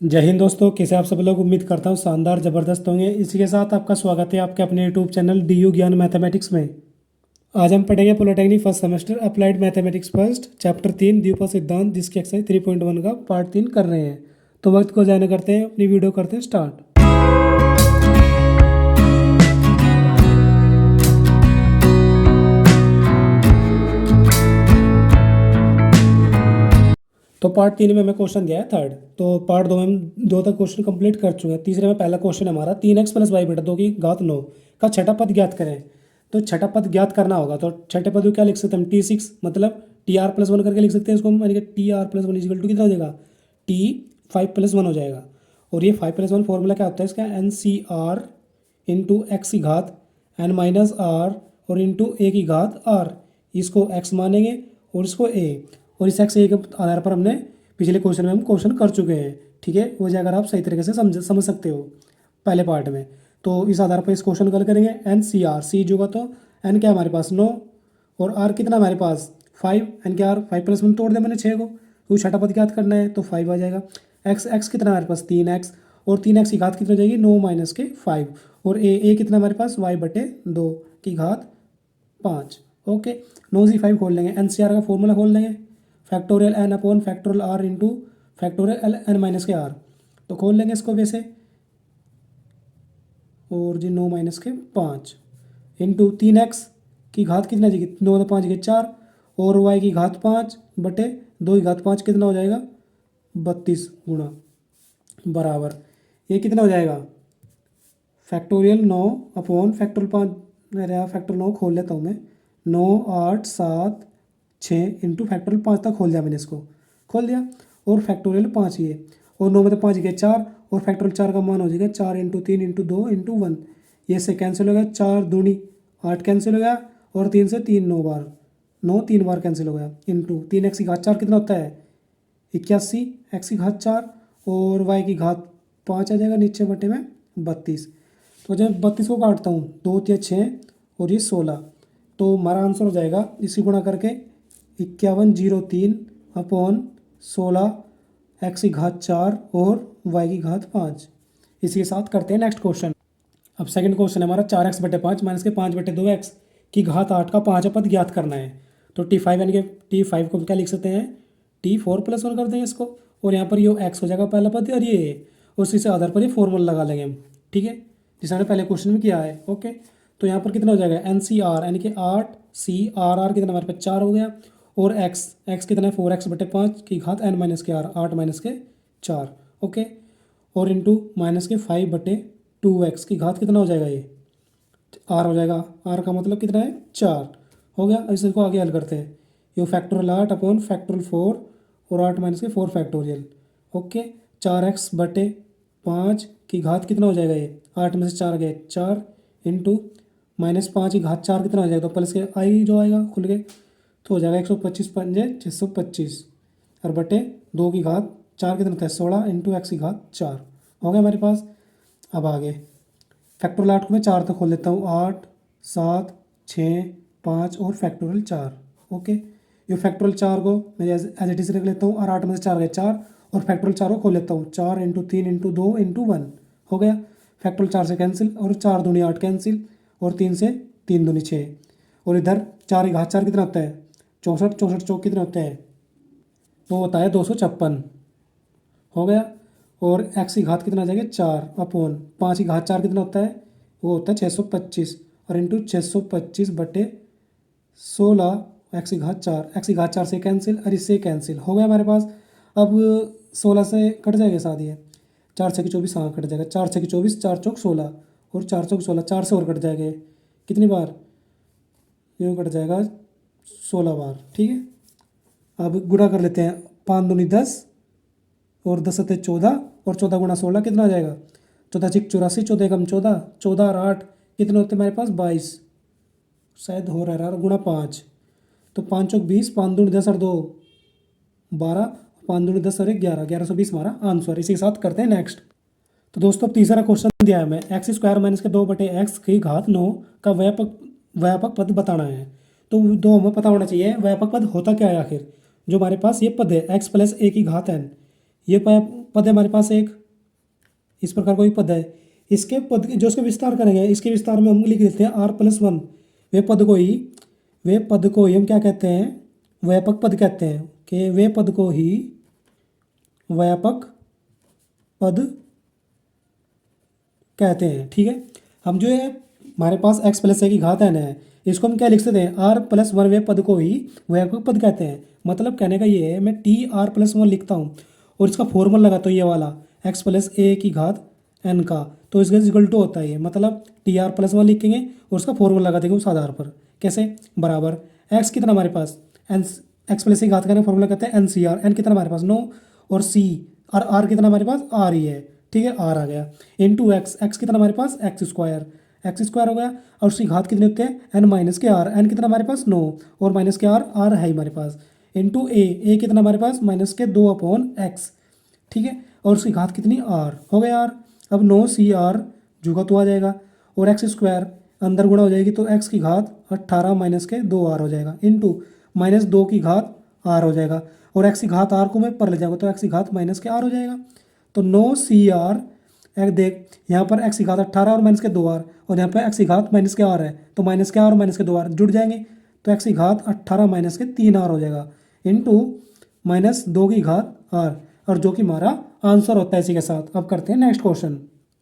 जय हिंद दोस्तों, कैसे आप सब लोग। उम्मीद करता हूँ शानदार ज़बरदस्त होंगे। इसी के साथ आपका स्वागत है आपके अपने यूट्यूब चैनल DU ज्ञान मैथमेटिक्स में। आज हम पढ़ेंगे polytechnic first semester applied mathematics first chapter 3 द्विपद सिद्धांत, जिसकी एक्सरसाइज 3.1 का पार्ट 3 कर रहे हैं। तो वक्त को जाने करते हैं, अपनी वीडियो करते हैं स्टार्ट। तो पार्ट 3 में हमें क्वेश्चन दिया है थर्ड। तो पार्ट 2 में हम 2 तक क्वेश्चन कंप्लीट कर चुके हैं। तीसरे में पहला क्वेश्चन है हमारा 3x + y बटा 2 की घात 9 का छठा पद ज्ञात करें। तो छठा पद ज्ञात करना होगा, तो छठे पद को क्या लिख सकते हैं हम, T6 मतलब TR+1 करके लिख सकते हैं इसको हम, यानी कि TR+1 = कितना हो जाएगा, T5+1 हो जाएगा। और ये 5+1 फॉर्मूला क्या होता है इसका, NCR इंटू एक्स की घात n-r और इंटू ए की घात r। इसको x मानेंगे और इसको a, और इस x a के आधार पर हमने पिछले क्वेश्चन में हम क्वेश्चन कर चुके हैं। ठीक है, वो जाकर आप सही तरीके से समझ सकते हो पहले पार्ट में। तो इस आधार पर इस क्वेश्चन कल करेंगे। NCR C जो होगा, तो n क्या हमारे पास 9 और r कितना हमारे पास 5, n क्या r 5+1 तोड़ दे मैंने 6 को, तो छठा पद याद करना है तो 5 आ जाएगा। x कितना हमारे पास 3x, और 3x की घात कितनी हो जाएगी 9 - के 5, और a कितना हमारे पास y/2 की घात 5। ओके, 9 से 5 खोल लेंगे, NCR का फॉर्मूला खोल लेंगे, फैक्टोरियल n/फैक्टोरियल r इंटू फैक्टोरियल n - के r। तो खोल लेंगे इसको वैसे, और जी 9 - के 5 इंटू 3x की घात कितना जाएगी 9 - 5 = 4, और y की घात 5/2 की घात 5 कितना हो जाएगा 32 गुणा बराबर, ये कितना हो जाएगा फैक्टोरियल 9/फैक्टोरियल 5। मेरे यहाँ फैक्टोरियल 9 खोल लेता हूँ मैं, 9 8 7 6 इंटू फैक्टोरियल 5 तक खोल दिया मैंने, इसको खोल दिया, और फैक्टोरियल 5 ये, और 9 में 5 = 4, और फैक्टोरियल 4 का मान हो जाएगा 4 × 3 × 2 × 1। ये से कैंसिल हो गया, 4 दूनी 8 कैंसिल हो गया, और 3 से 3 9 बार, 9 3 बार कैंसिल हो गया, इंटू 3x की घात 4 कितना होता है 81, x की घात 4 और y की घात 5 आ जाएगा नीचे बटे में 32। तो जब 32 को काटता हूँ 2 × 6 और ये 16, तो हमारा आंसर हो जाएगा इसी गुणा करके 5103/16 x की घात 4 और y की घात 5। इसी के साथ करते हैं नेक्स्ट क्वेश्चन। अब सेकंड क्वेश्चन है हमारा 4x/5 - के 5/2x की घात 8 का 5 पद ज्ञात करना है। तो T5 यानी कि T5 को क्या लिख सकते हैं, T4+1 कर देंगे इसको, और यहाँ पर ये x हो जाएगा पहला पद और ये a, और इसी से आधार पर ये फॉर्मूला लगा लेंगे हम। ठीक है, जिसे हमने पहले क्वेश्चन में किया है। ओके, तो यहाँ पर कितना हो जाएगा NCR यानी कि 8 C कितना हमारे पास 4 हो गया, और x कितना है 4x/5 की घात n - के r 8 - के 4। ओके, और इंटू -के 5/2x की घात कितना हो जाएगा, ये r हो जाएगा, r का मतलब कितना है 4 हो गया। अब इसको आगे हल करते हैं, ये फैक्टोरियल 8/फैक्टोरियल 4 और 8 - के 4 फैक्टोरियल। ओके, 4x/5 की घात कितना हो जाएगा, ये 8 में से 4 गए 4, इंटू -5 की घात 4 कितना हो जाएगा, तो प्लस के आई जो आएगा खुल के, तो हो जाएगा 125 पंजे 625, और बटे 2 की घात 4 कितना होता है 16 इंटू x की घात 4 हो गया हमारे पास। अब आगे फैक्टोरियल 8 को मैं 4 तक खोल लेता हूँ, 8 7 6 5 और फैक्टोरियल 4। ओके, ये फैक्टोरियल 4 को मैं एज इट इज रख लेता हूँ, और 8 में से 4 गए 4, और फैक्टोरियल 4 को खोल लेता हूँ, 4 × 3 × 2 × 1 हो गया। फैक्टोरियल 4 से कैंसिल, और 4 दूनी 8 कैंसिल, और 3 से 3 दूनी 6, और इधर 4 की घात 4 कितना होता है 64, 64 चौक कितना होता है, वो होता है 256 हो गया। और x की घात कितना आ जाएगा 4/5 की घात 4 कितना होता है, वो होता है 625, और इंटू 625/16 x की घात 4, x की घात 4 से कैंसिल और इससे कैंसिल हो गया हमारे पास। अब 16 से कट जाएगा साथ, ये 4 6 की 24, हाँ कट जाएगा, 4 6 की 24, 4 चौक 16, और 4 चौक 16, 4 से और कट जाएगा कितनी बार, ये कट जाएगा 16 बार। ठीक है, अब गुणा कर लेते हैं, 5 दूनी 10 और 10 सत्ते 14, और 14 × 16 कितना आ जाएगा 14 6 84, 14 एकम 14, 14 और 8 कितने होते हैं हमारे पास 22, शायद हो रहा है गुणा 5, तो 5 चौक 20, 5 दूनी 10 और 2 12, 5 दूनी 10 और 1 11, 1120 हमारा आंसर। इसी के साथ करते हैं नेक्स्ट। तो दोस्तों तीसरा क्वेश्चन दिया है हमें, x² - के 2/x की घात 9 का व्यापक पद बताना है। तो दो हमें पता होना चाहिए व्यापक पद होता क्या है आखिर। जो हमारे पास ये पद है x + a की घात n, ये पद है हमारे पास एक, इस प्रकार कोई पद है, इसके पद जो उसका विस्तार करेंगे, इसके विस्तार में हम लिख देते हैं r+1। वे पद को ही हम क्या कहते हैं, व्यापक पद कहते हैं, कि वे पद को ही व्यापक पद कहते हैं। ठीक है, हम जो है हमारे पास x+a की घात n है, इसको हम क्या लिख सकते हैं, r+1 वे पद को ही व्यापक पद कहते हैं। मतलब कहने का ये है, मैं t r+1 लिखता हूँ और इसका फॉर्मूला लगाता हूँ ये वाला x+a की घात n का, तो इसका इक्वल टू होता है ये, मतलब tr+1 लिखेंगे और उसका फॉर्मूला लगा देंगे उस आधार पर। कैसे, बराबर x कितना हमारे पास n, x+a की घात का फॉर्मूला कहते हैं NCR, n कितना हमारे पास 9 और c और r कितना हमारे पास r ही है। ठीक है, r आ गया, इंटू x कितना हमारे पास x² हो गया, और उसकी घात कितने होते हैं n-r, n कितना हमारे पास 9 और माइनस के r है हमारे पास, इंटू a कितना हमारे पास -2/x। ठीक है, और उसकी घात कितनी r हो गया r। अब 9cr जुगा तो आ जाएगा और x² अंदर गुणा हो जाएगी, तो x की घात 18 - 2r हो जाएगा, इंटू -2 की घात r हो जाएगा, और x की घात r को मैं पर ले जाऊँगा तो x की घात -r हो जाएगा। तो 9cr देख यहाँ पर x की घात 18 और -2r, और यहाँ पर x की घात -r है, तो -r और -2r जुड़ जाएंगे, तो x की घात 18 - 3r हो जाएगा, इंटू -2 की घात r, और जो कि हमारा आंसर होता है इसी के साथ। अब करते हैं नेक्स्ट क्वेश्चन।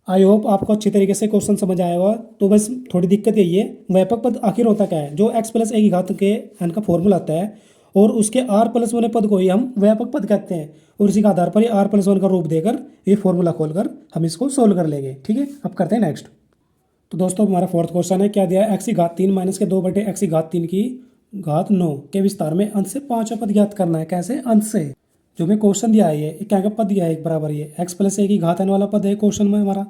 आई होप आपको अच्छी तरीके से क्वेश्चन समझ आया होगा। तो बस थोड़ी दिक्कत यही है, व्यापक पद आखिर होता क्या है, जो x+a की घात के n का फॉर्मूला आता है और उसके r+1 पद को ही हम व्यापक पद कहते हैं, और इसी के आधार पर ये r+1 का रूप देकर ये फॉर्मूला खोलकर हम इसको सोल्व कर लेंगे। ठीक है, अब करते हैं नेक्स्ट। तो दोस्तों हमारा फोर्थ क्वेश्चन है, क्या दिया है, x की घात 3 - के 2/x की घात 3 की घात 9 के विस्तार में अंश से 5वां पद ज्ञात करना है। कैसे, अंश से। जो मैं क्वेश्चन दिया है, ये क्या क्या पद दिया है, एक बराबर ये x+a की घात n वाला पद है क्वेश्चन में हमारा।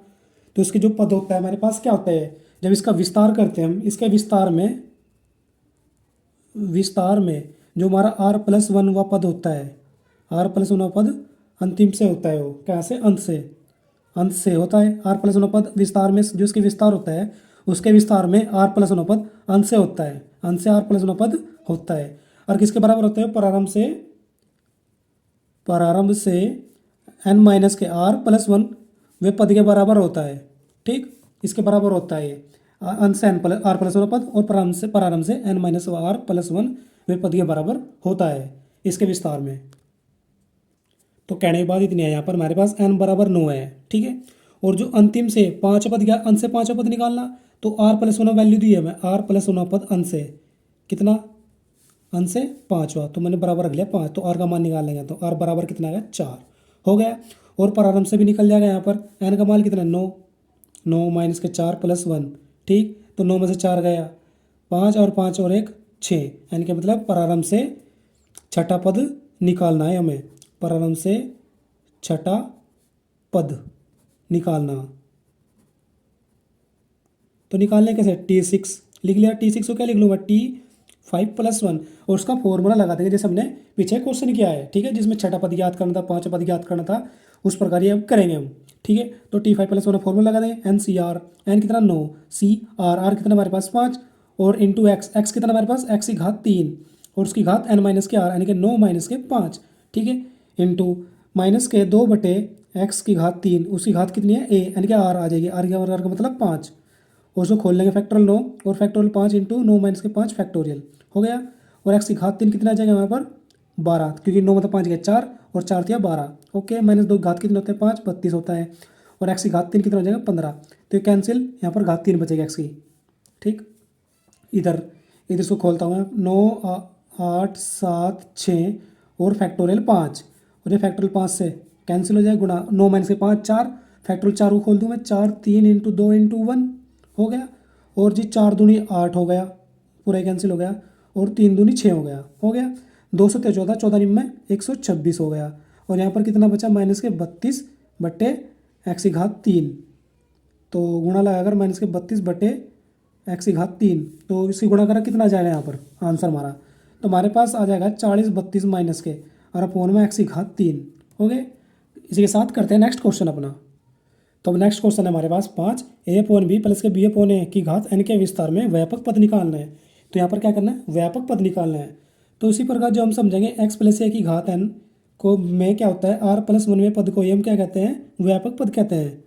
तो इसके जो पद होता है हमारे पास क्या होता है, जब इसका विस्तार करते हैं हम, इसके विस्तार में जो हमारा r+1 वा पद होता है, r+1 वा पद अंतिम से होता है, वो कैसे, अंश से होता है। r+1 पद विस्तार में जो इसके विस्तार होता है, उसके विस्तार में r+1 पद अंश से होता है, अंश से r+1 पद होता है। और किसके बराबर होता है, प्रारंभ से n - के r+1 वे पद के बराबर होता है। ठीक, इसके बराबर होता है ये अंश से r+1 पद, और प्रारंभ से n - r+1 वे पद के बराबर होता है इसके विस्तार में। तो कहने के बाद इतनी है, यहाँ पर हमारे पास n बराबर 9 है। ठीक है, और जो अंतिम से 5 पद गया, अंश से 5वां पद निकालना, तो r+1 वैल्यू दी है मैं, r+1 पद अंश से कितना, अंश से 5वां, तो मैंने बराबर रख लिया 5, तो r का मान निकाल लेंगे, तो r बराबर कितना आएगा 4 हो गया। और प्रारंभ से भी निकल जाएगा, यहाँ पर n का मान कितना 9 - के 4 + 1। ठीक, तो 9 में से 4 गया, 5 और 5 और 1 6, यानी कि मतलब प्रारंभ से छठा पद निकालना है हमें, प्रारंभ से छठा पद निकालना। तो निकालने कैसे, T6 लिख लिया, T6 को क्या लिख लूँगा, T5 + 1, और उसका फॉर्मूला लगा देंगे जैसे हमने पीछे क्वेश्चन किया है। ठीक है, जिसमें छठा पद याद करना था, 5वां पद याद करना था, उस प्रकार ये अब करेंगे हम। ठीक है, तो T5 + 1 फॉर्मूला लगा देंगे, NCR, n कितना 9, CR, r कितना हमारे पास 5, और इंटू x कितना हमारे पास x की घात 3 और उसकी घात n - के r, यानी कि 9 - के 5। ठीक है, इंटू -2/x की घात 3, उसकी घात कितनी है a, यानी कि r आ जाएगी, r का मतलब 5, और उसको खोल लेंगे फैक्टोरियल 9 और फैक्टोरियल 5 इंटू 9 - के 5 फैक्टोरियल हो गया, और x की घात 3 कितना आ जाएगा यहाँ पर 12, क्योंकि 9 मतलब 5 गया 4 और 4 दिया 12। ओके, -2 घात कितने होते हैं 5, 32 होता है, और x की घात 3 कितना हो जाएगा 15, तो ये कैंसिल, यहाँ पर घात 3 बचेगा x की। ठीक, इधर इसको खोलता हूँ मैं, 9 8 7 6 और फैक्टोरियल 5, और ये फैक्टोरियल 5 से कैंसिल हो जाएगा, गुणा 9 - के 5 4, फैक्टोरियल 4 को खोल दूँ मैं, 4 3 इंटू 2 इंटू 1 हो गया, और जी 4 दूनी 8 हो गया, पूरा कैंसिल हो गया, और 3 दूनी 6 हो गया 2 से 14 14 निम में 126 हो गया, और यहाँ पर कितना बचा -32/x की घात 3, तो गुणा लगाकर -32/x की घात 3, तो इसकी गुणा करा कितना आ जाएगा यहाँ पर आंसर हमारा, तो हमारे पास आ जाएगा 40 32 माइनस के और अपोन में x की घात 3 हो गए। इसी के साथ करते हैं नेक्स्ट क्वेश्चन अपना। तो अब नेक्स्ट क्वेश्चन है हमारे पास 5 a/b प्लस के b/a की घात n के विस्तार में व्यापक पद निकालना है। तो यहाँ पर क्या करना है, व्यापक पद निकालना है। तो इसी प्रकार जो हम समझेंगे x + a की घात n को में क्या होता है, आर प्लस वन वे पद को ही हम क्या कहते हैं, व्यापक पद कहते हैं।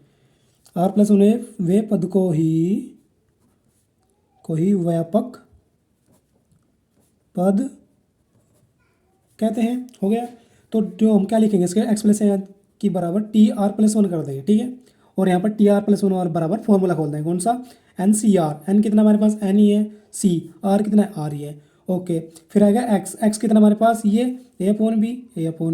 आर प्लस वन वे पद को ही व्यापक पद कहते हैं। हो गया। तो जो हम क्या लिखेंगे, इसके एक्स प्लस की बराबर टी आर प्लस वन कर देंगे, ठीक है। और यहाँ पर टी आर प्लस वन और बराबर फॉर्मूला खोल देंगे, कौन सा, एन सी आर। एन कितना हमारे पास, एन ही है, सी आर कितना है, आर ही है। ओके, फिर आएगा एक्स। एक्स कितना हमारे पास, ये ए अपॉन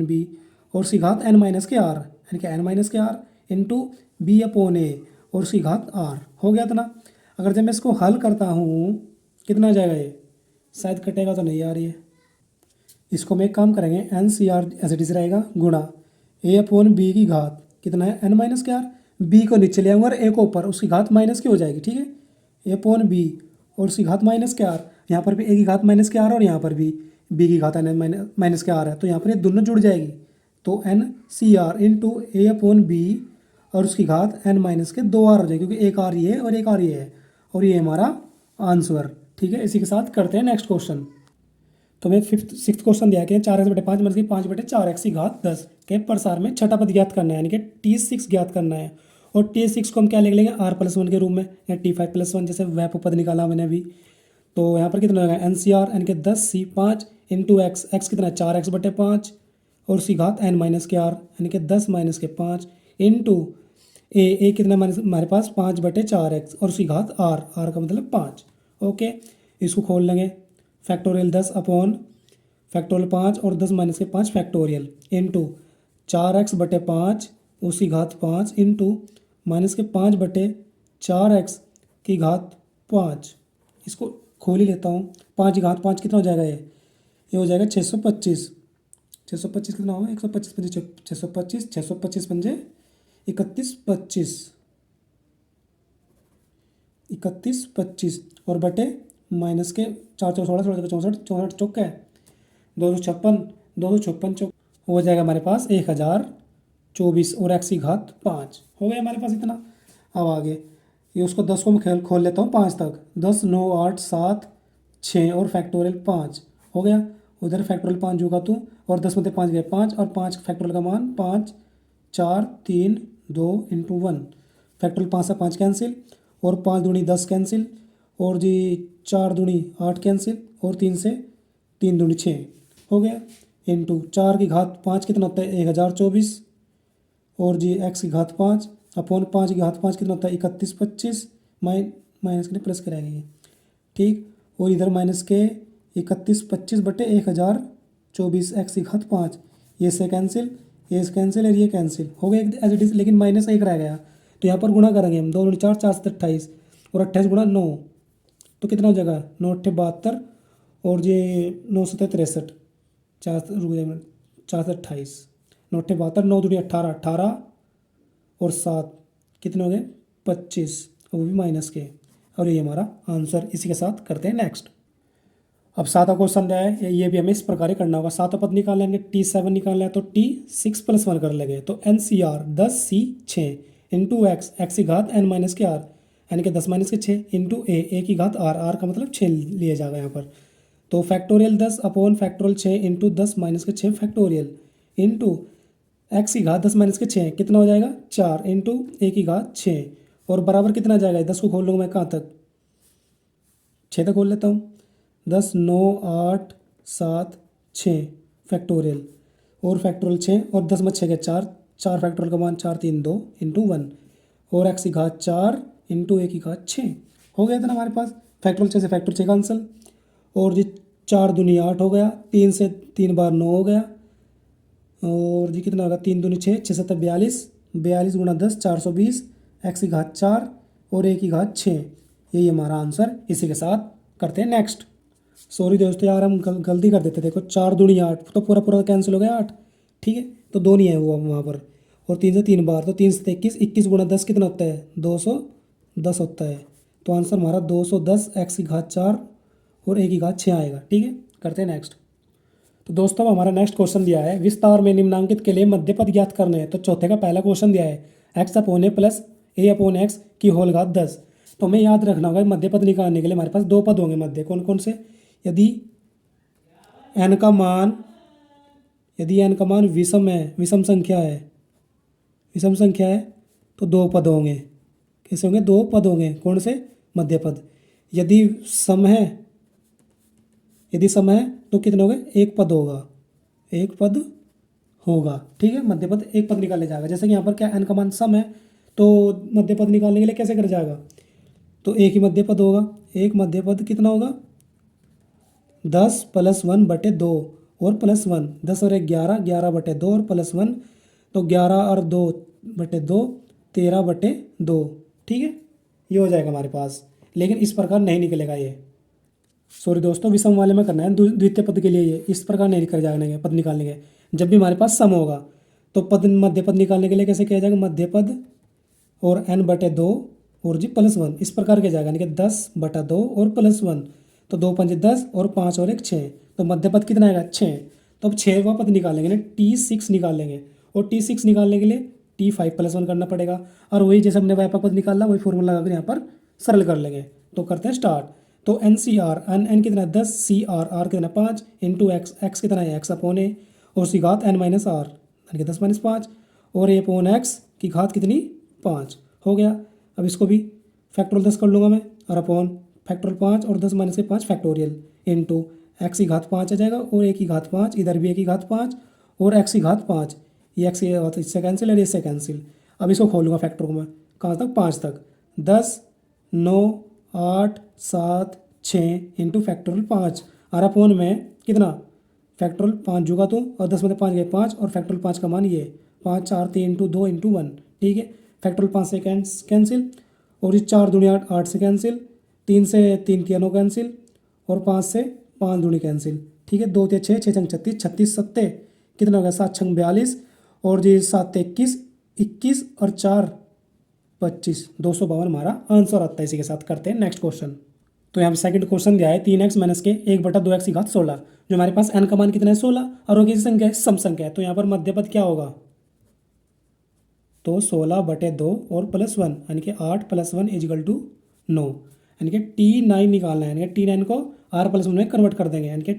बी और सी घात एन माइनस के आर, यानी कि एन माइनस के आर इंटू बी अपॉन ए और सी घात आर। हो गया था ना। अगर जब मैं इसको हल करता हूँ कितना आ जाएगा, ये शायद कटेगा तो नहीं यार ये। इसको में एक काम करेंगे, n C r as it is रहेगा गुणा ए अपॉन बी की घात कितना है, एन माइनस के आर। बी को नीचे ले आऊँगा और ए को ऊपर, उसकी घात माइनस की हो जाएगी, ठीक है। ए अपॉन बी और उसकी घात माइनस के आर। यहाँ पर भी ए की घात माइनस के आर और यहाँ पर भी बी की घात एन माइनस के आर है, तो यहाँ पर ये दोनों जुड़ जाएगी। तो N C are into A upon B और उसकी घात एन माइनस के दो आर हो जाएगी, क्योंकि एक आर ये है और एक आर ये है, और ये हमारा आंसर, ठीक है। इसी के साथ करते हैं नेक्स्ट क्वेश्चन। तो हमें सिक्स क्वेश्चन दिया कि 4x/5 मतलब कि 5/4x की घात 10 के प्रसार में छठा पद ज्ञात करना है, यानी कि T6 ज्ञात करना है। और T6 को हम क्या लिख लेंगे, R+1 के रूप में, या T5+1 जैसे व्यापक पद निकाला मैंने अभी। तो यहाँ पर कितना होगा, एन सी आर, यानी कि 10 सी 5 इंटू एक्स। एक्स कितना है, 4x/5 और उसकी घात एन माइनस के आर, यानी कि 10 माइनस के 5 इंटू ए कितना हमारे पास 5/4x और उसकी घात आर, आर का मतलब 5। ओके, इसको खोल लेंगे, फैक्टोरियल 10 अपॉन फैक्टोरियल 5 और 10 माइनस के 5 फैक्टोरियल इंटू 4x/5 उसी घात 5 इंटू माइनस के 5/4x की घात 5। इसको खोल ही लेता हूँ। 5 की घात 5 कितना हो जाएगा, ये हो जाएगा 625। 625 कितना होगा, 125 पंजे 625, 625 पंजे 3125, 3125 और बटे माइनस के 4 4 16 16 64 64 चौका है 256, 256 चौक हो जाएगा हमारे पास 1024 और एक्स की घात 5। हो गया हमारे पास इतना। अब आगे ये उसको 10 को मैं खोल लेता हूँ 5 तक, 10 9 8 7 6 और फैक्टोरियल 5 हो गया। उधर फैक्टोरियल 5 जोगा तू और 10 में 5 गए 5 और 5 फैक्टोरियल का मान 5 4 3 2 इंटू 1। फैक्टोरियल 5 से 5 कैंसिल और 5 दूनी 10 कैंसिल और जी 4 दूनी 8 कैंसिल और 3 से 3 दूनी 6 हो गया। इंटू 4 की घात 5 कितना होता है, 1024 और जी एक्स की घात 5 अपॉन 5 की घात 5 कितना होता है, 3125 माइनस के प्लस कराएंगे, ठीक। और इधर माइनस के 3125/1024 एक्स की घात 5, ये से कैंसिल और ये कैंसिल हो गया एज इट इज़, लेकिन माइनस 1 रह गया। तो यहाँ पर गुणा करेंगे हम, 2 4 4 7 28 और 28 गुणा 9 तो कितना हो जाएगा, 9 8 72 और ये 9 7 63 4 रुक जाए 4 से 28 9 8 72 9 दूनी 18 18 और 7 कितने हो गए 25, वो भी माइनस के, और ये हमारा आंसर। इसी के साथ करते हैं नेक्स्ट। अब 7वां क्वेश्चन दिया है, ये भी हमें इस प्रकार ही करना होगा। 7वां पद निकाल लेंगे, T7 निकालना है तो T6+1 कर लेंगे। तो N C are 10 C 6 into x, x की घात एन माइनस के आर, यानी कि 10 माइनस के 6 इंटू ए की घात आर, आर का मतलब 6 लिया जाएगा यहाँ पर। तो factorial 10 upon factorial 6 into 10 minus के 6 फैक्टोरियल इंटू एक्स की घात 10 माइनस के 6 कितना हो जाएगा 4 इंटू ए की घात 6 और बराबर कितना जाएगा, 10 को खोल लूँगा मैं कहाँ तक, 6 तक खोल लेता हूँ। 10 9 8 7 6 फैक्टोरियल और फैक्टोरियल 6 और 10 में 6 के 4 4 फैक्टोरियल का मान 4 3 2 इंटू 1 और एक्स की घात 4 इंटू ए की घात 6 हो गया था ना हमारे पास। फैक्टोरियल 6 से फैक्टोरियल 6 कैंसिल और जी 4 दूनी 8 हो गया, 3 से 3 बार 9 हो गया और जी कितना होगा 3 दूनी 6 6 7 42 42 गुणा 10 420 एक्स की घात 4 और ए की घात 6, यही हमारा आंसर। इसी के साथ करते हैं नेक्स्ट। सॉरी दोस्तों यार हम गलती कर देते, देखो 4 दूनी 8 तो पूरा पूरा कैंसिल हो गया 8, ठीक है। तो 2 नहीं है वो वहाँ पर और 3 से 3 बार तो 3 से 21 21 गुणा 10 कितना होता है 210 होता है। तो आंसर हमारा 210 एक्स की घात 4 और ए की घात 6 आएगा, ठीक है। करते हैं नेक्स्ट। तो दोस्तों हमारा नेक्स्ट क्वेश्चन दिया है, विस्तार में निम्नांकित के लिए मध्य पद ज्ञात करने हैं। तो चौथे का पहला क्वेश्चन दिया है एक्स अपॉन ए प्लस ए अपॉन एक्स की होल घात 10। तो हमें याद रखना होगा मध्य पद निकालने के लिए हमारे पास 2 पद होंगे मध्य, कौन कौन से, यदि n का मान यदि n का मान विषम है, विषम संख्या है, विषम संख्या है तो दो पद होंगे। कैसे होंगे? दो पद होंगे। कौन से? मध्य पद। यदि सम है, यदि सम है तो कितने होंगे? एक पद होगा, एक पद होगा। ठीक है, मध्य पद एक पद निकाले जाएगा। जैसे कि यहाँ पर क्या n का मान सम है तो मध्य पद निकालने के लिए कैसे कर जाएगा? तो एक ही मध्य पद होगा। एक मध्य पद कितना होगा? 10 + 1 बटे 2 और प्लस 1, 10 और 1 11, 11 बटे 2 और प्लस 1, तो 11 और 2 बटे 2, 13 बटे 2। ठीक है, ये हो जाएगा हमारे पास। लेकिन इस प्रकार नहीं निकलेगा ये। सॉरी दोस्तों, विषम वाले में करना है, द्वितीय पद के लिए ये इस प्रकार नहीं कर जाएंगे पद निकालने के। जब भी हमारे पास सम होगा तो पद, मध्य पद निकालने के लिए कैसे किया जाएगा? मध्य पद और n बटे 2 और जी प्लस 1, इस प्रकार किया जाएगा। यानी कि 10 बटा 2 और प्लस 1, तो 2 पंजे 10 और 5 और 1 6, तो मध्य पद कितना आएगा? 6। तो अब 6वां पद निकालेंगे ना, T6 निकालेंगे। और T6 निकालने के लिए T5 + 1 करना पड़ेगा। और वही जैसे हमने व्यापक पद निकाला वही फॉर्मूला लगाकर यहाँ पर सरल कर लेंगे। तो करते हैं स्टार्ट। तो NCR, n कितना है? 10, CR, r कितना है? 5 इंटू एक्स, एक्स कितना है? x अपॉन ए, और उसकी घात n - r, यानी कि 10 - 5, और a अपॉन x की घात कितनी? 5 हो गया। अब इसको भी फैक्टोरियल 10 कर लूँगा मैं, और अपॉन फैक्टोरियल 5 और 10 - 5 फैक्टोरियल इंटू एक्स की घात 5 आ जाएगा, और ए की घात 5, इधर भी ए की घात 5 और एक्स की घात 5। ये एक्स की घात इससे कैंसिल और इससे कैंसिल। अब इसको खोलूँगा फैक्टर को मैं, कहाँ तक? 5 तक। 10, 9, 8, 7, 6 इंटू फैक्टोरियल 5, और अपॉन में कितना? फैक्टोरियल 5 जुगा तो, और 10 में 5 गए 5, और फैक्टोरियल 5 का मान ये 5, 4, 3 इंटू 2 इंटू 1। ठीक है, फैक्टोरियल 5 से कैंसिल, और ये 4 दूनी 8, 8 से कैंसिल, 3 से 3 किया नो कैंसिल, और 5 से 5 दूनी कैंसिल। ठीक है, 2 6, 6 छंग 36, 36 सत्ते कितना हो गया? 7 छंग 42, और जी 7 21, 21 और 4 25, 252 हमारा आंसर आता है। इसी के साथ करते हैं नेक्स्ट क्वेश्चन। तो यहाँ पे सेकंड क्वेश्चन दिया है 3x - के 1 बटा 2x की घात 16, जो हमारे पास n का मान कितना है? 16, और वो किसी संख्या है? सम संख्या है। तो यहाँ पर मध्य पद क्या होगा? तो 16 बटे 2 और प्लस 1, यानी कि 8 + 1 = 9, यानी कि T9 निकालना है। यानी कि T9 को R + 1 में कन्वर्ट कर देंगे, यानी कि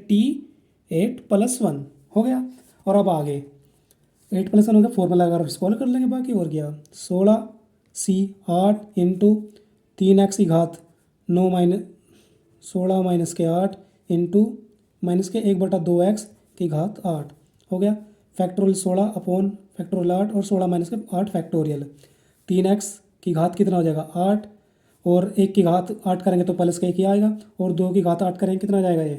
T8 + 1 हो गया। और अब आगे 8 + 1 हो गया, फॉर्मूला अगर सॉल्व कर लेंगे बाकी। और क्या? 16C 8 इंटू 3x की घात 9 - 16 - के 8 इंटू माइनस के 1 बटा 2x की घात 8 हो गया। फैक्टोरियल 16 अपॉन फैक्टोरियल 8, और 16 - के 8 फैक्टोरियल। 3x की घात कितना हो जाएगा? 8, और 1 की घात 8 करेंगे तो प्लस का 1 ही आएगा, और 2 की घात 8 करेंगे कितना आ जाएगा ये?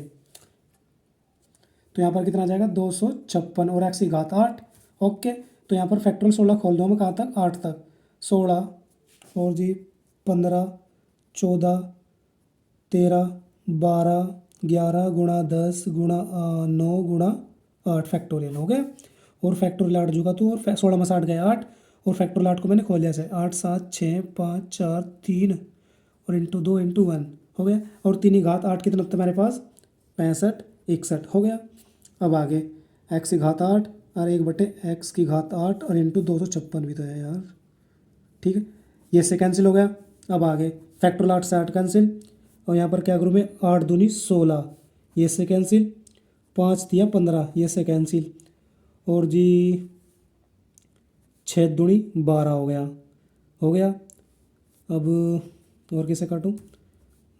तो यहाँ पर कितना आ जाएगा? 256, और x की घात 8। ओके, तो यहाँ पर फैक्टोरियल 16 खोल दो मैं, कहाँ तक? 8 तक। 16 और जी 15, 14, 13, 12, 11 गुणा 10 गुणा 9 गुणा 8 फैक्टोरियल हो गया। और फैक्टोरियल 8 जुगा तो, और 16 में से 8 गए 8, और फैक्टोरियल 8 को मैंने खोल लिया से 8 7 6 5 4 3 और इंटू 2 इंटू 1 हो गया। और 3 की घात 8 कितना होता है हमारे पास? 65 61 हो गया। अब आगे x की घात 8 और 1 बटे x की घात 8 और इंटू 256 भी तो है यार। ठीक है, ये से कैंसिल हो गया। अब आगे फैक्टोरियल 8 से 8 कैंसिल, और यहाँ पर क्या करूँ मैं? 8 दूनी 16, ये से कैंसिल, 5 दिया 15, ये से कैंसिल, और जी 6 दूनी 12 हो गया, हो गया। अब और किसे काटूँ?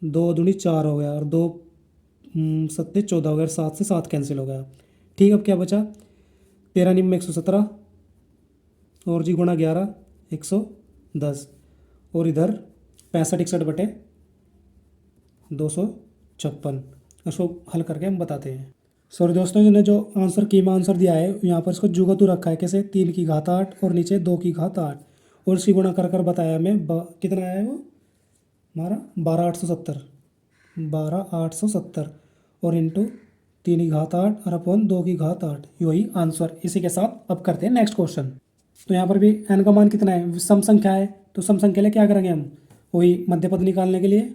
2 दूनी 4 हो गया, और 2 सत्ते 14 हो गया, 7 से 7 कैंसिल हो गया। ठीक, अब क्या बचा? 13 निम में 117, और जी गुणा 11 110, और इधर 65 61 बटे 256। इसको हल करके हम बताते हैं। सॉरी दोस्तों, इन्होंने जो आंसर कीमा आंसर दिया है यहाँ पर इसको जुगतू रखा है। कैसे? 3 की घात 8 और नीचे 2 की घात 8, और इसी गुणा कर बताया हमें कितना आया है वो हमारा? 12870, 12870, और इंटू 3 की घात 8 और अपॉन 2 की घात 8, यही आंसर। इसी के साथ अब करते हैं नेक्स्ट क्वेश्चन। तो यहाँ पर भी n का मान कितना है? सम संख्या है, तो सम संख्या लिए क्या करेंगे हम? वही मध्य पद निकालने के लिए,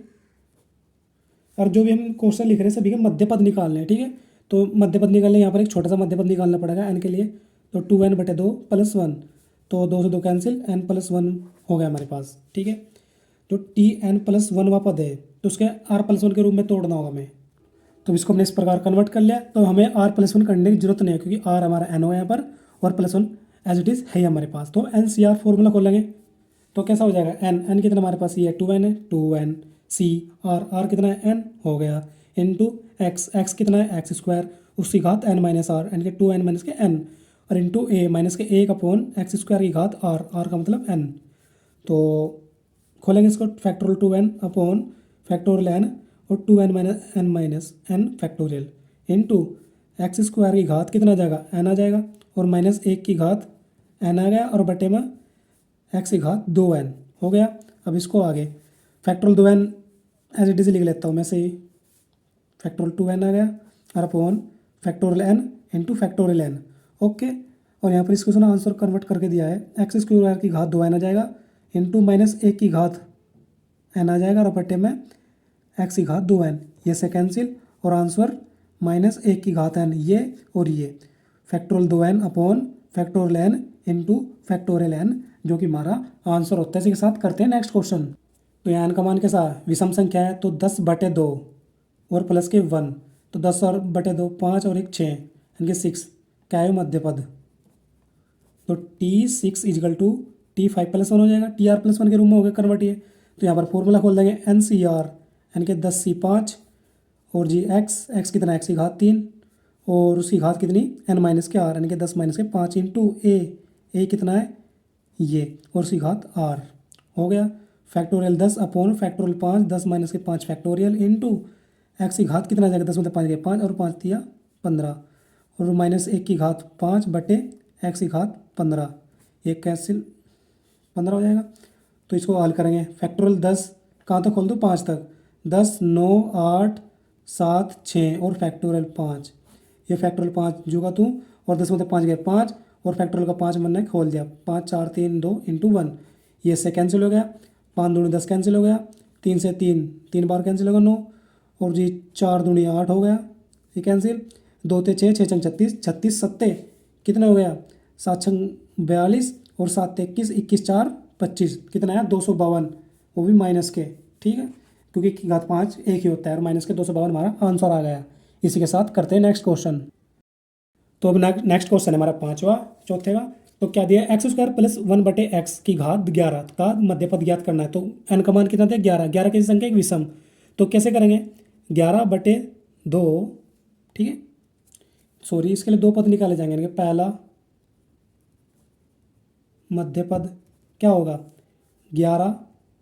और जो भी हम क्वेश्चन लिख रहे हैं सभी के मध्य पद निकालने हैं। ठीक है, तो मध्य पद निकालने यहाँ पर एक छोटा सा मध्य पद निकालना पड़ेगा n के लिए। तो 2n बटे 2 + 1, तो 2 से 2 कैंसिल, n + 1 हो गया हमारे पास। ठीक है, जो Tn + 1 पद है तो उसके r + 1 के रूप में तोड़ना होगा हमें। तो इसको हमने इस प्रकार कन्वर्ट कर लिया। तो हमें r+1 करने की जरूरत नहीं है क्योंकि r हमारा n हो यहाँ पर और +1 एज इट इज़ है हमारे पास। तो NCR फॉर्मूला खोलेंगे तो कैसा हो जाएगा, n कितना हमारे पास, ये है 2n है, 2n C r कितना है n हो गया इंटू x कितना है x², उसकी घात n माइनस आर, n के 2n माइनस के n, और इंटू ए माइनस के एक अपॉन x² की घात r का मतलब n। तो खोलेंगे इसको, factorial 2n upon factorial n और 2n minus n minus n factorial into x² की घात कितना आ जाएगा, n आ जाएगा, और माइनस एक की घात n आ गया, और बटे में x की घात 2n हो गया। अब इसको आगे factorial 2n as it is लिख लेता हूँ मैं, से फैक्टोरियल 2n आ गया और upon factorial n into factorial n। Okay, और यहाँ पर इसको सुना आंसर कन्वर्ट करके दिया है, x² की घात 2n आ जाएगा इंटू माइनस एक की घात n आ जाएगा, और बटे में x की घात 2n, ये से कैंसिल, और आंसर माइनस एक की घात n, ये और ये factorial 2n upon factorial n into factorial n, जो कि हमारा आंसर होता है। इसी के साथ करते हैं नेक्स्ट क्वेश्चन। तो यहाँ n का मान कैसा विषम संख्या है, तो 10/2 और प्लस के 1, तो 10 और बटे 2 5 और 1 6, यानी कि 6 क्या है मध्य पद। तो T6 इजिकल टू T5+1 हो जाएगा, TR+1 के रूम में हो गया कन्वर्ट ये। तो यहाँ पर फॉर्मूला खोल देंगे NCR यानी कि 10C5 और जी x कितना, x की घात 3 और उसकी घात कितनी n माइनस के r यानी कि 10 माइनस के 5 इंटू ए कितना है ये, और उसकी घात r हो गया। फैक्टोरियल 10 अपॉन फैक्टोरियल 5, 10 माइनस के 5 फैक्टोरियल इंटू x की घात कितना आ जाएगा, 10 में 5 के 5 और 5 दिया 15, और माइनस एक की घात 5 बटे x की घात 15, ये कैंसिल 15 हो जाएगा। तो इसको हल करेंगे, फैक्टोरियल 10 कहाँ तक खोल दो, 5 तक, 10 9 8 7 6 और फैक्टोरियल 5, ये फैक्टोरियल 5 जोगा तू, और 10 में 5 गए 5 और फैक्टोरियल का 5 मैंने खोल दिया, 5 4 3 2 इंटू 1, ये से कैंसिल हो गया, 5 दूनी 10 कैंसिल हो गया, 3 से 3 बार कैंसिल होगा 9, और जी 4 दूनी 8 हो गया, ये कैंसिल, 2 ते 6 6 छंग 36, 36 सत्ते कितना हो गया, 7 छंग 42 और 7 ते 21, 21 4 25 कितना है 252, वो भी माइनस के, ठीक है क्योंकि घात 5 एक ही होता है, और माइनस के 252 हमारा आंसर आ गया। इसी के साथ करते हैं नेक्स्ट क्वेश्चन। तो अब नेक्स्ट क्वेश्चन है हमारा पांचवा चौथे का। तो क्या दिया, x² + 1/x की घात 11 का मध्य पद ज्ञात करना है। तो n का मान कितना दिया, 11, 11 किसी संख्या एक विषम, तो कैसे करेंगे, 11/2, ठीक है सॉरी, इसके लिए दो पद निकाले जाएंगे, यानी कि पहला मध्य पद क्या होगा, 11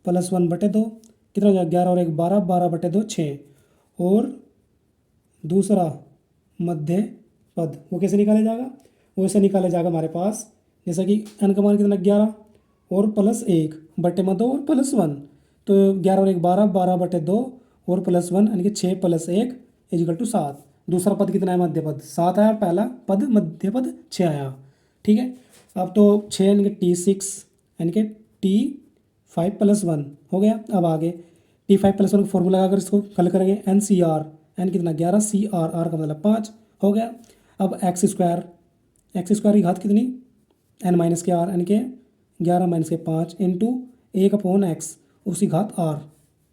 + 1/2 कितना हो जाएगा, 11 और 1 12, 12/2 6, और दूसरा मध्य पद वो कैसे निकाला जाएगा, वो ऐसे निकाला जाएगा हमारे पास, जैसा कि n का मान कितना 11 और +1 बटे में 2 और +1, तो 11 और 1 12, 12/2 और +1 यानी कि 6 + 1 इजिकल टू 7। दूसरा पद कितना है, मध्य पद 7 आया, पहला पद मध्य पद 6 आया, ठीक है। अब तो 6 यानी कि T6 यानी कि T5+1 हो गया। अब आगे T5+1 का फॉर्मूला लगाकर इसको हल करेंगे, NCR n कितना 11 CR r का मतलब 5 हो गया। अब x² की घात कितनी n माइनस के r यानी कि 11 माइनस के 5 इंटू 1/x उसी घात r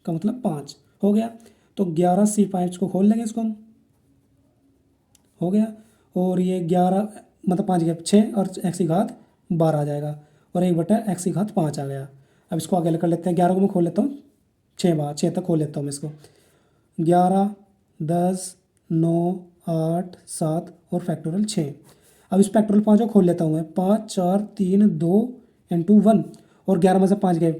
का मतलब 5 हो गया। तो 11C5 को खोल लेंगे इसको हम, हो गया, और ये 11 मतलब 5 गया 6 और x की घात 12 आ जाएगा, और 1/x की घात 5 आ गया। अब इसको आगे कर लेते हैं, 11 को मैं खोल लेता हूँ 6 तक खोल लेता हूँ मैं इसको, 11 10 9 8 7 और फैक्टोरियल 6। अब इस फैक्टोरियल 5 को खोल लेता हूँ मैं, 5 4 3 2 इंटू 1, और 11 में से 5 गए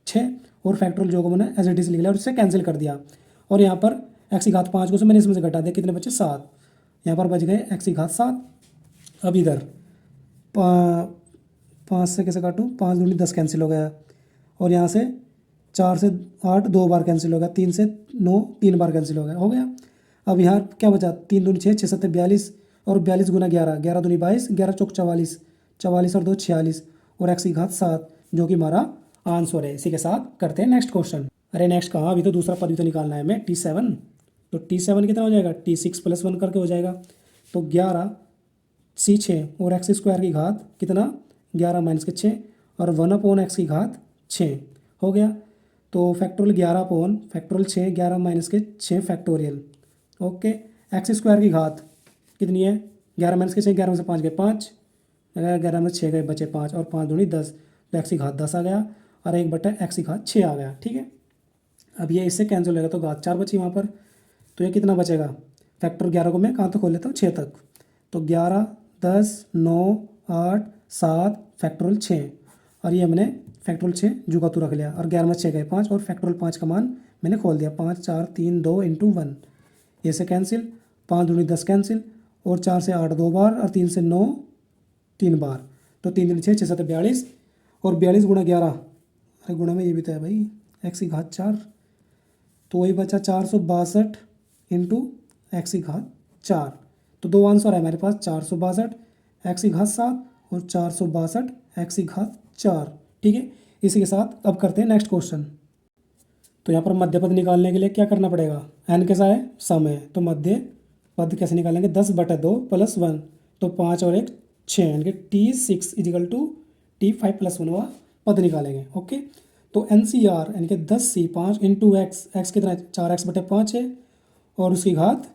6, और फैक्टोरियल जो को मैंने एज इट इज लिख लिया और इससे कैंसिल कर दिया, और यहाँ पर x की घात 5 को से मैंने इसमें से घटा दिया, कितने बचे 7, यहाँ पर बच गए x की घात 7। अब इधर 5 से कैसे काटूँ, 5 दूनी 10 कैंसिल हो गया, और यहाँ से 4 से 8 2 बार कैंसिल हो गया, 3 से 9 3 बार कैंसिल हो गया। अब यहाँ क्या बचा, 3 दूनी 6 6 7 42, और 42 गुना 11, 11 दूनी 22, 11 चौक 44, 44 और 2 46, और x की घात 7 जो कि हमारा आंसर है। इसी के साथ करते हैं नेक्स्ट क्वेश्चन। अरे नेक्स्ट कहाँ, अभी तो दूसरा पद भी तो निकालना है हमें, T7। तो T7 कितना हो जाएगा, T6+1 करके हो जाएगा, तो 11C6 और x² की घात कितना 11 माइनस के 6 और 1/x की घात 6 हो गया। तो फैक्टोरियल 11 अपॉन फैक्टोरियल 6, 11 माइनस के 6 फैक्टोरियल, ओके। एक्स स्क्वायर की घात कितनी है, 11 माइनस के 6, 11 में से 5 गए 5, 11 में 6 गए बचे 5 और 5 दूनी 10, तो एक्स की घात 10 आ गया और 1/x की घात 6 आ गया। ठीक है, अब ये इससे कैंसिल हो जाएगा तो घात 4 बची वहाँ पर। तो ये कितना बचेगा, फैक्टर 11 को मैं कहाँ तक खोल लेता हूँ, 6 तक। तो 11, 10, 9, 8, 7 फैक्टोरियल 6, और ये मैंने फैक्टोरियल 6 जू का तू रख लिया और 11 में 6 गए 5 और फैक्टोरियल 5 का मान मैंने खोल दिया 5, 4, 3, 2 इंटू 1, ये से कैंसिल, 5 दूनी 10 कैंसिल, और 4 से 8 2 बार और 3 से 9 3 बार, तो 3 दूनी 6, 6 7 42, और 42 गुणा 11, अरे गुणा में ये भी तो है भाई, एक्स की घात 4, तो वही बचा 462 इंटू एक्स की घात 4। तो दो आंसर है हमारे पास, 462 एक्स की घात 7 और 462 एक्स की घात 4। ठीक है, इसी के साथ अब करते हैं नेक्स्ट क्वेश्चन। तो यहाँ पर मध्य पद निकालने के लिए क्या करना पड़ेगा, एन कैसा है, सम है, तो मध्य पद कैसे निकालेंगे, 10/2 + 1, तो 5 और 1 6, यानी कि T6 = T5 + 1 हुआ पद निकालेंगे। ओके, तो NCR यानी कि 10C 5 इंटू एक्स, एक्स कितना है 4x/5 है, और उसकी घात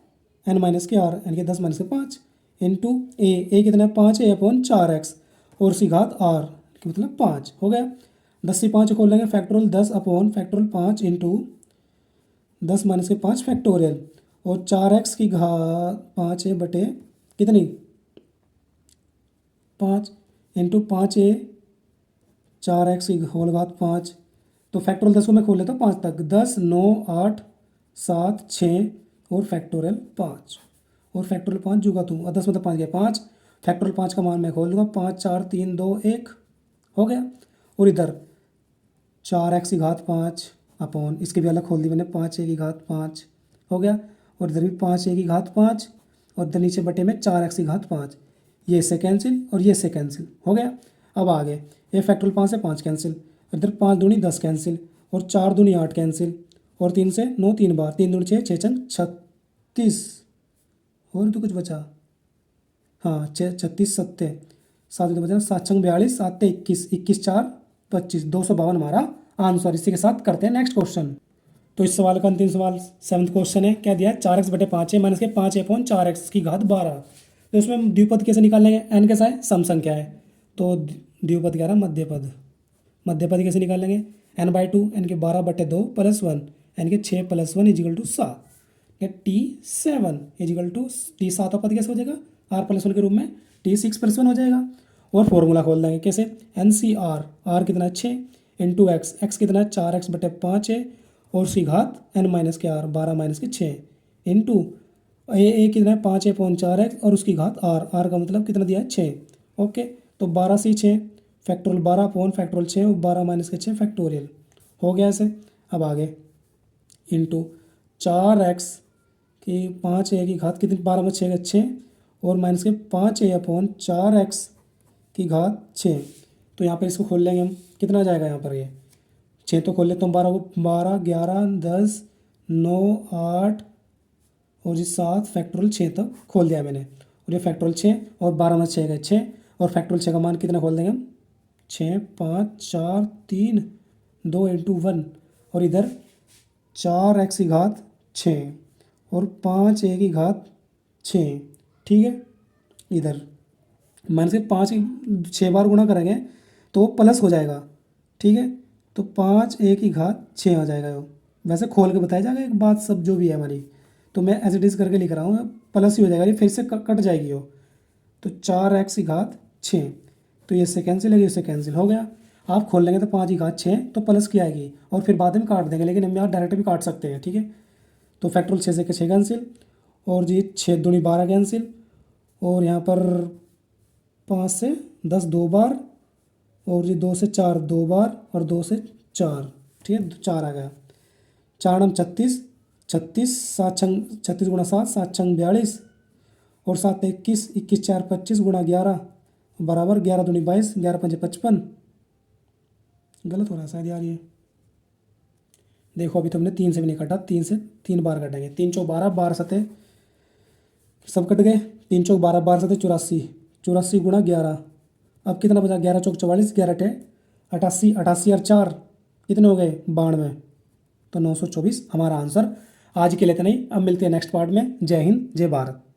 n-r यानी कि 10 - 5 इंटू ए कितना है 5a/4x, और उसकी घात r मतलब 5 हो गया। 10 से 5 खोल लेंगे फैक्टोरियल 10/5 इंटू 10 - 5 फैक्टोरियल, और 4x की घात 5a बटे कितनी 5 इंटू 5a 4x की होल घात 5, तो फैक्टोरियल 10 को मैं खोल लेता हूँ 5 तक, 10, 9, 8, 7, 6 और फैक्टोरियल 5, और फैक्टोरियल 5 जुगा तू, और 10 में तो 5 गया 5, फैक्टोरियल 5 का मान मैं खोल लूँगा 5, 4, 3, 2, 1 हो गया। और इधर 4x की घात 5 अपॉन, इसके भी अलग खोल दी मैंने 5a की घात 5 हो गया, और इधर भी 5a की घात 5, और इधर नीचे बटे में 4x की घात 5, ये से कैंसिल और ये से कैंसिल हो गया। अब आगे ये फैक्टोरियल 5 से 5 कैंसिल, इधर 5 दूनी 10 कैंसिल, और 4 दूनी 8 कैंसिल, और 3 से 9 3 बार, 3 दूनी 6, 6 छंग 36, और तो कुछ बचा, हाँ 6 36 सत्ते 7 तो बचा 7 छंग 42, 7 ते 21, 21 4 25, 252 हमारा आंसर। इसी के साथ करते हैं नेक्स्ट क्वेश्चन। तो इस सवाल का अंतिम सवाल 7th क्वेश्चन है, क्या दिया है 4x/5 है माइनस के 5a/4x की घात 12, तो इसमें द्विपद कैसे निकालेंगे, एन कैसा है सम संख्या है, तो द्विपद कह रहा है मध्य पद, मध्य पद कैसे निकालेंगे, n/2 यानी कि 12/2 + 1 यानी कि 6 + 1 = 7, T7 = T7 पद कैसे हो जाएगा r+1 के रूप में T6 + 1 हो जाएगा। और फॉर्मूला खोल देंगे कैसे, NCR r कितना है 6 इंटू एक्स, एक्स कितना है 4x/5 है, और उसकी घात n - के r 12 - के 6 इंटू ए कितना है 5a/4x और उसकी घात r का मतलब कितना दिया है 6। ओके, तो 12c 6 फैक्टोरियल 12/फैक्टोरियल 6 और 12 - के 6 फैक्टोरियल हो गया ऐसे। अब आगे इंटू 4x की 5a की घात कितनी, 12 में 6 का 6, और माइनस के 5a/4x की घात 6, तो यहाँ पर इसको खोल लेंगे हम, कितना आ जाएगा यहाँ पर, ये 6 तो खोल लेता हूँ, 12 को 12 11 10 9 8 और ये 7 फैक्टोरियल 6 तक खोल दिया मैंने, और ये फैक्टोरियल 6 और 12 में 6 गए 6, और फैक्टोरियल 6 का मान कितना खोल देंगे हम 6 5 4 3 2 इंटू 1, और इधर 4x की घात 6 और 5a की घात 6, ठीक है। इधर माइनस के 5 6 बार गुणा करेंगे तो प्लस हो जाएगा, ठीक है, तो 5a की घात 6 आ जाएगा। वो वैसे खोल के बताया जाएगा एक बात, सब जो भी है हमारी, तो मैं एज इट इज़ करके लिख रहा हूँ, प्लस ही हो जाएगा, ये फिर से कट जाएगी वो, तो 4x की घात 6, तो ये से कैंसिल है, ये से कैंसिल हो गया। आप खोल लेंगे तो 5 की घात 6 तो प्लस की आएगी, और फिर बाद में काट देंगे, लेकिन हम यहाँ डायरेक्ट भी काट सकते हैं, ठीक है। तो फैक्टोरियल 6 से 6 कैंसिल, और जी 6 दूनी 12 कैंसिल, और यहाँ पर 5 से 10 2 बार, और ये 2 से 4 2 बार, और 2 से 4, ठीक है, 4 आ गया, 4 नम 36 36 7 छंग 36 गुणा 7 7 छंग 42, और 7 21 21 4 25 गुणा 11 बराबर 11 दूनी 22 11 पंजे 55, गलत हो रहा है शायद यार ये, देखो अभी तो हमने 3 से भी नहीं काटा, 3 से 3 बार कटेंगे, 3 चौक 12 12 सतह सब कट गए, 3 चौक 12 12 सतह 84 84 गुणा 11, अब कितना बचा 11 चौक 44 11 टे 88 88 और 4 कितने हो गए 92, तो 924 हमारा आंसर आज के लिए इतना ही, अब मिलते हैं नेक्स्ट पार्ट में। जय हिंद, जय भारत।